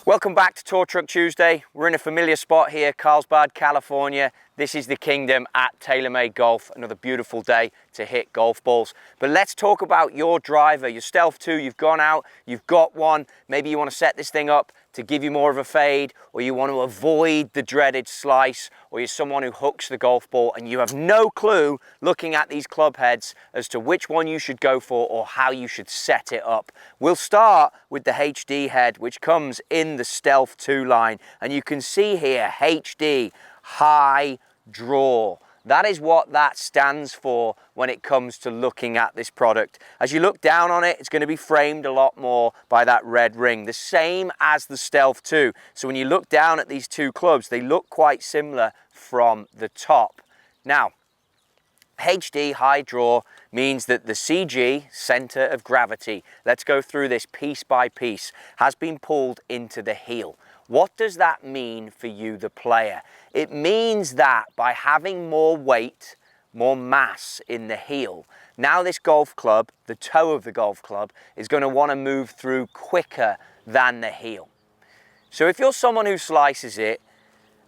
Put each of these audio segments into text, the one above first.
Welcome back to Tour Truck Tuesday. We're in a familiar spot here, Carlsbad, California. This is the Kingdom at TaylorMade Golf. Another beautiful day to hit golf balls. But let's talk about your driver, your Stealth 2. You've gone out, you've got one. Maybe you want to set this thing up to give you more of a fade, or you want to avoid the dreaded slice, or you're someone who hooks the golf ball and you have no clue looking at these club heads as to which one you should go for or how you should set it up. We'll start with the HD head, which comes in the Stealth 2 line, and you can see here HD, high draw. That is what that stands for when it comes to looking at this product. As you look down on it, it's going to be framed a lot more by that red ring, the same as the Stealth 2. So when you look down at these two clubs, they look quite similar from the top. Now, HD high draw means that the CG, center of gravity, let's go through this piece by piece, has been pulled into the heel. What does that mean for you, the player? It means that by having more weight, more mass in the heel, now this golf club, the toe of the golf club, is going to want to move through quicker than the heel. So if you're someone who slices it,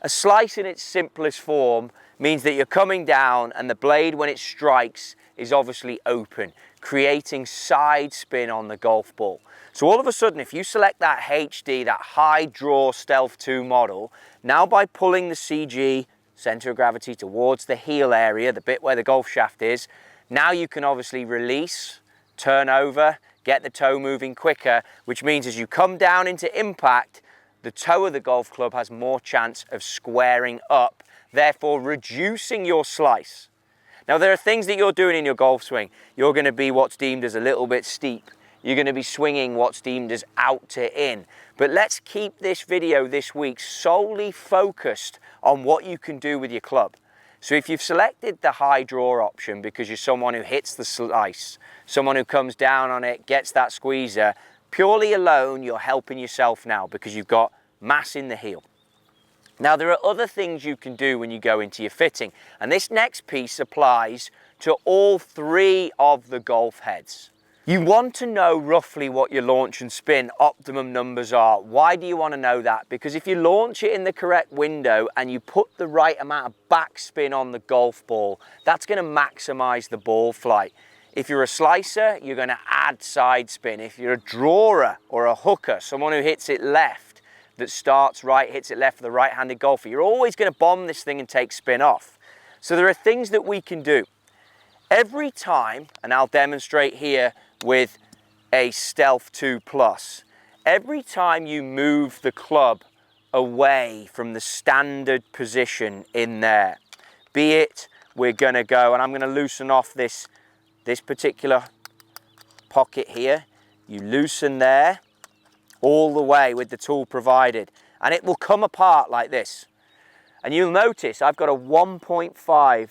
a slice in its simplest form means that you're coming down and the blade, when it strikes, is obviously open, creating side spin on the golf ball. So all of a sudden, if you select that HD, that high draw Stealth 2 model, now by pulling the CG, center of gravity, towards the heel area, the bit where the golf shaft is, now you can obviously release, turn over, get the toe moving quicker, which means as you come down into impact, the toe of the golf club has more chance of squaring up, therefore reducing your slice. Now there are things that you're doing in your golf swing. You're going to be what's deemed as a little bit steep. You're going to be swinging what's deemed as out to in. But let's keep this video this week solely focused on what you can do with your club. So if you've selected the high draw option because you're someone who hits the slice, someone who comes down on it, gets that squeezer, purely alone you're helping yourself now because you've got mass in the heel. Now there are other things you can do when you go into your fitting, and this next piece applies to all three of the golf heads. You want to know roughly what your launch and spin optimum numbers are. Why do you want to know that? Because if you launch it in the correct window and you put the right amount of backspin on the golf ball, that's going to maximize the ball flight. If you're a slicer, you're going to add side spin. If you're a drawer or a hooker, someone who hits it left, that starts right, hits it left for the right-handed golfer, you're always going to bomb this thing and take spin off. So there are things that we can do. Every time, and I'll demonstrate here with a Stealth 2 Plus, every time you move the club away from the standard position in there, be it we're going to go, and I'm going to loosen off this particular pocket here, you loosen there all the way with the tool provided, and it will come apart like this. And you'll notice I've got a 1.5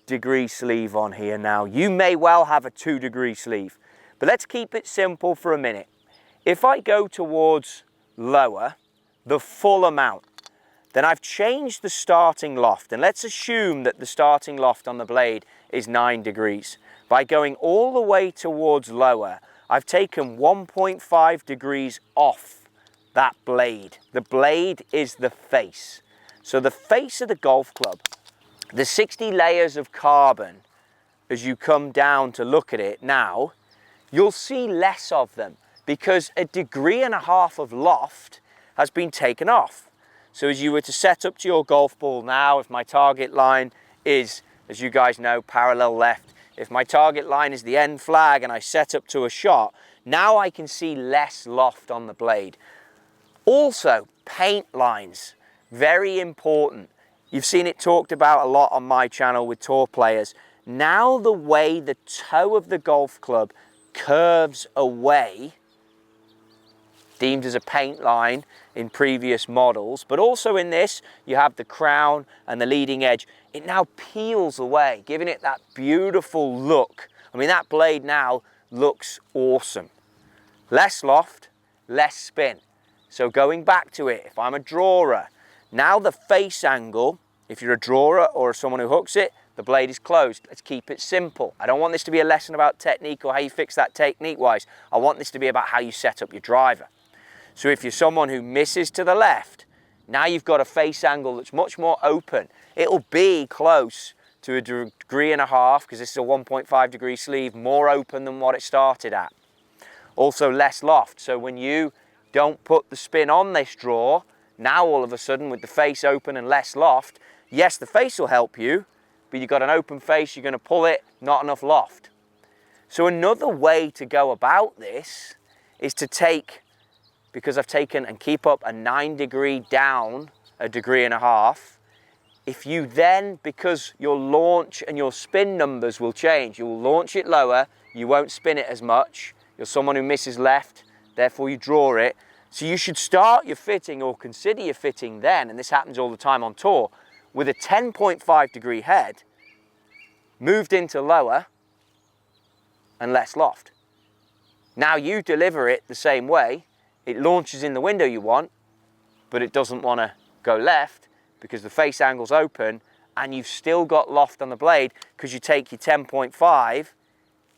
degree sleeve on here now. You may well have a 2 degree sleeve, but let's keep it simple for a minute. If I go towards lower, the full amount, then I've changed the starting loft, and let's assume that the starting loft on the blade is 9 degrees. By going all the way towards lower, I've taken 1.5 degrees off that blade. The blade is the face. So the face of the golf club, the 60 layers of carbon, as you come down to look at it now, you'll see less of them because 1.5 degrees of loft has been taken off. So as you were to set up to your golf ball now, if my target line is, as you guys know, parallel left, if my target line is the end flag and I set up to a shot, now I can see less loft on the blade. Also, paint lines, very important. You've seen it talked about a lot on my channel with tour players. Now the way the toe of the golf club curves away, deemed as a paint line in previous models, but also in this, you have the crown and the leading edge. It now peels away, giving it that beautiful look. I mean, that blade now looks awesome. Less loft, less spin. So going back to it, if I'm a drawer, now the face angle, if you're a drawer or someone who hooks it, the blade is closed. Let's keep it simple. I don't want this to be a lesson about technique or how you fix that technique-wise. I want this to be about how you set up your driver. So if you're someone who misses to the left, now you've got a face angle that's much more open. It'll be close to 1.5 degrees because this is a 1.5 degree sleeve, more open than what it started at. Also less loft, so when you don't put the spin on this draw, now all of a sudden with the face open and less loft, yes, the face will help you, but you've got an open face, you're going to pull it, not enough loft. So another way to go about this is to take, because I've taken and keep up a 9 degree down 1.5 degrees, if you then, because your launch and your spin numbers will change, you will launch it lower, you won't spin it as much, you're someone who misses left, therefore you draw it. So you should start your fitting or consider your fitting then, and this happens all the time on tour, with a 10.5 degree head, moved into lower and less loft. Now you deliver it the same way, it launches in the window you want, but it doesn't want to go left because the face angle's open and you've still got loft on the blade because you take your 10.5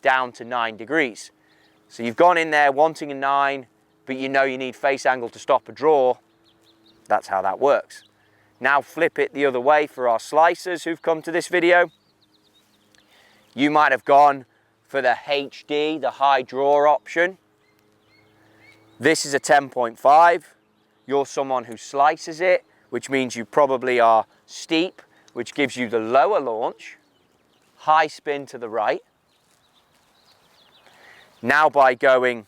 down to 9 degrees. So you've gone in there wanting a 9, but you know you need face angle to stop a draw. That's how that works. Now flip it the other way for our slicers who've come to this video. You might have gone for the HD, the high draw option. This is a 10.5. You're someone who slices it, which means you probably are steep, which gives you the lower launch, high spin to the right. Now by going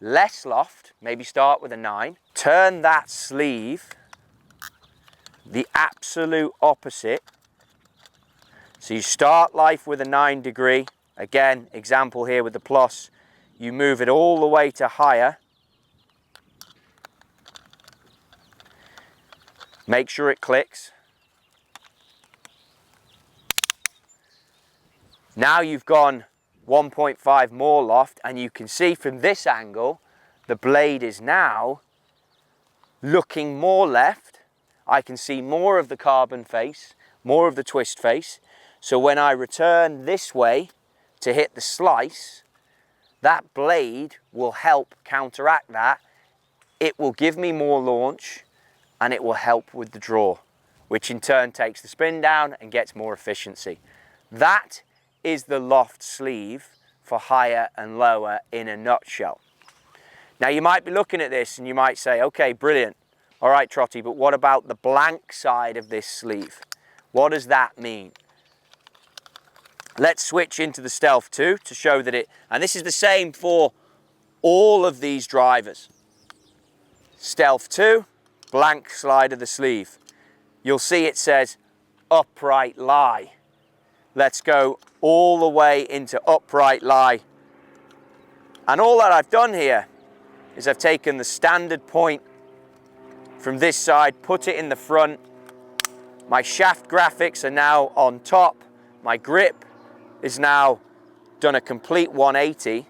less loft, maybe start with a 9, turn that sleeve the absolute opposite. So you start life with a 9 degree, again, example here with the plus, you move it all the way to higher. Make sure it clicks. Now you've gone 1.5 more loft and you can see from this angle, the blade is now looking more left. I can see more of the carbon face, more of the twist face. So when I return this way to hit the slice, that blade will help counteract that. It will give me more launch and it will help with the draw, which in turn takes the spin down and gets more efficiency. That is the loft sleeve for higher and lower in a nutshell. Now you might be looking at this and you might say, okay, brilliant. All right, Trottie, but what about the blank side of this sleeve? What does that mean? Let's switch into the Stealth 2 to show that and this is the same for all of these drivers. Stealth 2, blank side of the sleeve. You'll see it says upright lie. Let's go all the way into upright lie. And all that I've done here is I've taken the standard point from this side, put it in the front. My shaft graphics are now on top. My grip is now done a complete 180,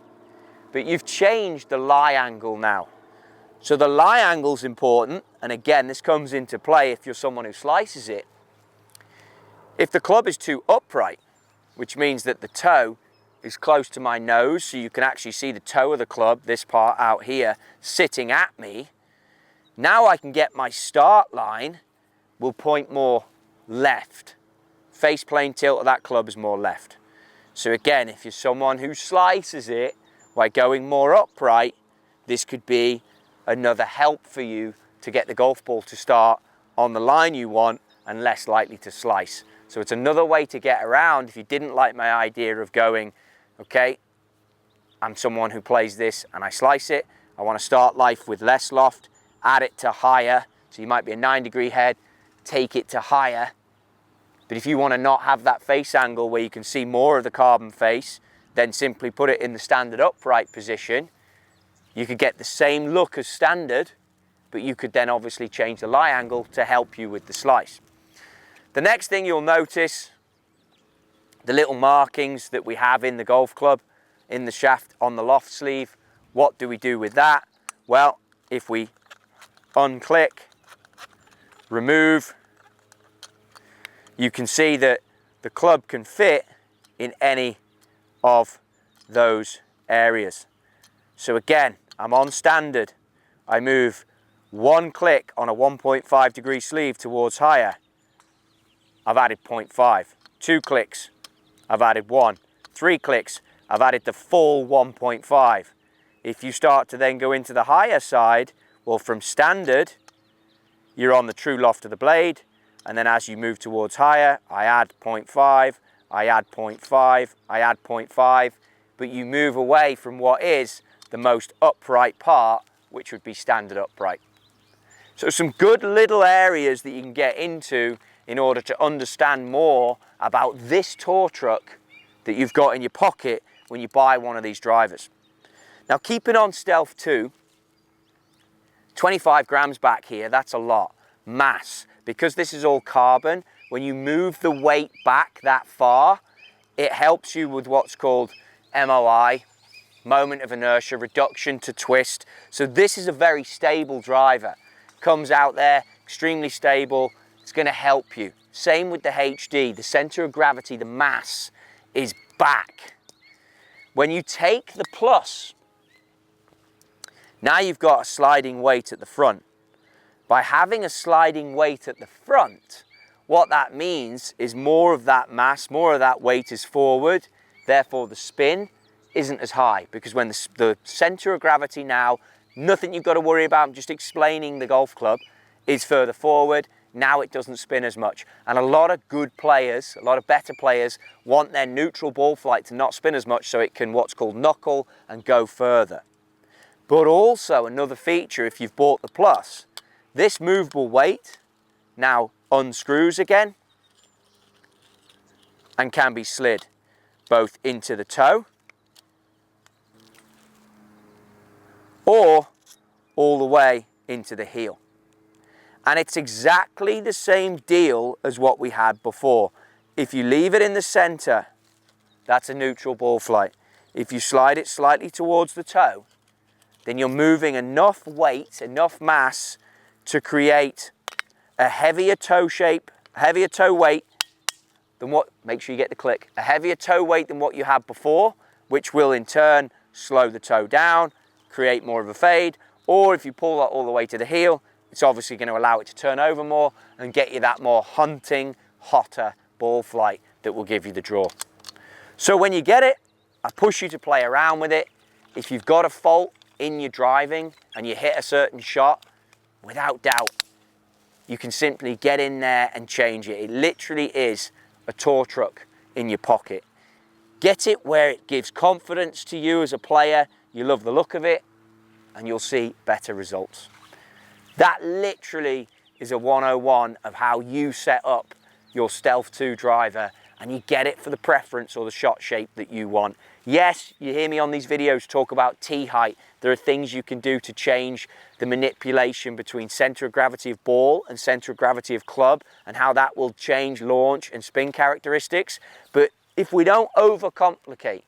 but you've changed the lie angle now. So the lie angle is important, and again, this comes into play if you're someone who slices it. If the club is too upright, which means that the toe is close to my nose, so you can actually see the toe of the club, this part out here, sitting at me, now I can get my start line will point more left. Face plane tilt of that club is more left. So again, if you're someone who slices it by going more upright, this could be another help for you to get the golf ball to start on the line you want and less likely to slice. So it's another way to get around if you didn't like my idea of going, okay, I'm someone who plays this and I slice it. I want to start life with less loft, add it to higher. So you might be a 9 degree head, take it to higher. But if you want to not have that face angle where you can see more of the carbon face, then simply put it in the standard upright position. You could get the same look as standard, but you could then obviously change the lie angle to help you with the slice. The next thing you'll notice, the little markings that we have in the golf club, in the shaft on the loft sleeve. What do we do with that? Well, if we unclick, remove, you can see that the club can fit in any of those areas. So again, I'm on standard. I move 1 click on a 1.5 degree sleeve towards higher, I've added 0.5. 2 clicks, I've added 1. 3 clicks, I've added the full 1.5. If you start to then go into the higher side, well, from standard, you're on the true loft of the blade, and then as you move towards higher, I add 0.5, I add 0.5, I add 0.5, but you move away from what is the most upright part, which would be standard upright. So some good little areas that you can get into in order to understand more about this tour truck that you've got in your pocket when you buy one of these drivers. Now, keeping on Stealth 2, 25 grams back here, that's a lot. Mass, because this is all carbon, when you move the weight back that far, it helps you with what's called MOI, moment of inertia, reduction to twist. So this is a very stable driver. Comes out there, extremely stable. It's going to help you. Same with the HD, the center of gravity, the mass is back. When you take the Plus, now you've got a sliding weight at the front. By having a sliding weight at the front, what that means is more of that mass, more of that weight is forward, therefore the spin isn't as high, because when the center of gravity now, nothing you've got to worry about, I'm just explaining the golf club, is further forward, now it doesn't spin as much. And a lot of good players, a lot of better players, want their neutral ball flight to not spin as much so it can what's called knuckle and go further. But also another feature, if you've bought the Plus, this movable weight now unscrews again and can be slid both into the toe or all the way into the heel. And it's exactly the same deal as what we had before. If you leave it in the center, that's a neutral ball flight. If you slide it slightly towards the toe, then you're moving enough weight, enough mass to create a heavier toe shape, heavier toe weight than what, make sure you get the click, a heavier toe weight than what you had before, which will in turn slow the toe down, create more of a fade, or if you pull that all the way to the heel, it's obviously going to allow it to turn over more and get you that more hunting, hotter ball flight that will give you the draw. So when you get it, I push you to play around with it. If you've got a fault in your driving and you hit a certain shot, without doubt, you can simply get in there and change it. It literally is a tour truck in your pocket. Get it where it gives confidence to you as a player, you love the look of it, and you'll see better results. That literally is a 101 of how you set up your Stealth 2 driver and you get it for the preference or the shot shape that you want. Yes, you hear me on these videos talk about tee height. There are things you can do to change the manipulation between center of gravity of ball and center of gravity of club and how that will change launch and spin characteristics. But if we don't overcomplicate,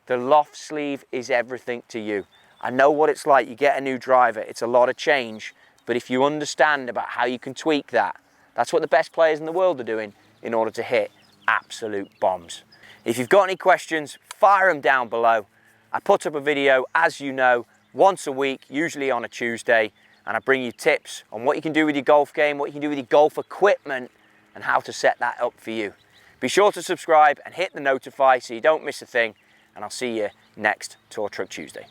the loft sleeve is everything to you. I know what it's like. You get a new driver, it's a lot of change. But if you understand about how you can tweak that, that's what the best players in the world are doing in order to hit absolute bombs. If you've got any questions, fire them down below. I put up a video, as you know, once a week, usually on a Tuesday, and I bring you tips on what you can do with your golf game, what you can do with your golf equipment, and how to set that up for you. Be sure to subscribe and hit the notify so you don't miss a thing, and I'll see you next Tour Truck Tuesday.